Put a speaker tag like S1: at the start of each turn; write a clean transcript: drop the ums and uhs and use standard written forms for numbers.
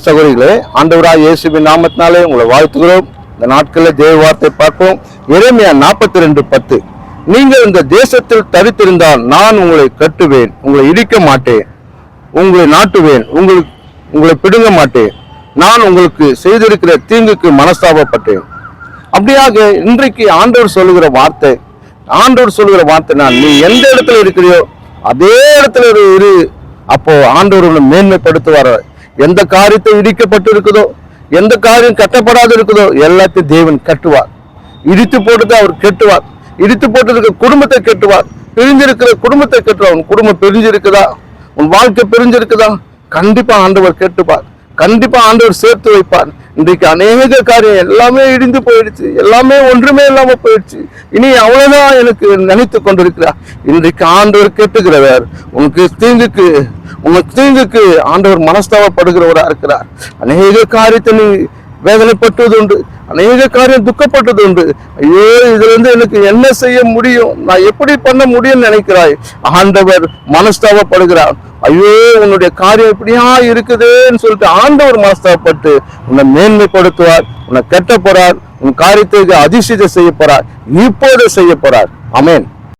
S1: சகோதரிகளே, ஆண்டவராகிய இயேசுவின் நாமத்தினாலே உங்களை வாழ்த்துகிறோம். இந்த நாட்களில் தேவ வார்த்தை பார்ப்போம். எரேமியா 42:10. நீங்கள் இந்த தேசத்தில் தரித்திருந்தால் நான் உங்களை கட்டுவேன், உங்களை இடிக்க மாட்டேன், உங்களை நாட்டுவேன், உங்களை பிடுங்க மாட்டேன், நான் உங்களுக்கு செய்திருக்கிற தீங்குக்கு மனஸ்தாபப்பட்டேன். அப்படியாக இன்றைக்கு ஆண்டவர் சொல்லுகிற வார்த்தை, நான் நீ எந்த இடத்துல இருக்கிறியோ அதே இடத்துல இரு. அப்போ ஆண்டவர் மேன்மைப்படுத்துவார். எந்த காரியத்தை இடிக்கப்பட்டு இருக்குதோ, எந்த காரியம் கட்டப்படாது இருக்குதோ எல்லாத்தையும் தேவன் கட்டுவார். இடித்து போட்டதை அவர் கட்டுவார். இடித்து போட்டதுக்கு குடும்பத்தை கட்டுவார். பிரிஞ்சிருக்கிற குடும்பத்தை கட்டுவார். உன் குடும்பம் பிரிஞ்சிருக்குதா, உன் வாழ்க்கை பிரிஞ்சிருக்குதா, கண்டிப்பா ஆண்டவர் கட்டுவார். கண்டிப்பா ஆண்டவர் சேர்த்து வைப்பார். இன்றைக்கு அநேக காரியம் எல்லாமே இடிந்து போயிடுச்சு, எல்லாமே ஒன்றுமே இல்லாம போயிடுச்சு. இனி அவ்வளவுதான் எனக்கு நினைத்து கொண்டிருக்கிறார். இன்றைக்கு ஆண்டவர் கேட்டுகிறவர். உனக்கு தீங்குக்கு ஆண்டவர் மனஸ்தாபப்படுகிறவரா இருக்கிறார். அநேக காரியத்தை நீ வேதனைப்பட்டது உண்டு, அநேக காரியம் துக்கப்பட்டது உண்டு. ஐயோ, இதுல இருந்து எனக்கு என்ன செய்ய முடியும், நான் எப்படி பண்ண முடியும்னு நினைக்கிறாய். ஆண்டவர் மனஸ்தாபப்படுகிறார். ஐயோ, உன்னுடைய காரியம் இப்படியா இருக்குதுன்னு சொல்லிட்டு ஆண்டவர் மனஸ்தாபப்பட்டு உன்னை மேன்மைப்படுத்துவார், உன்னை கட்ட போறார், உன் காரியத்துக்கு அதிசயத்தை செய்ய போறார், இப்போது செய்ய போறார். ஆமென்.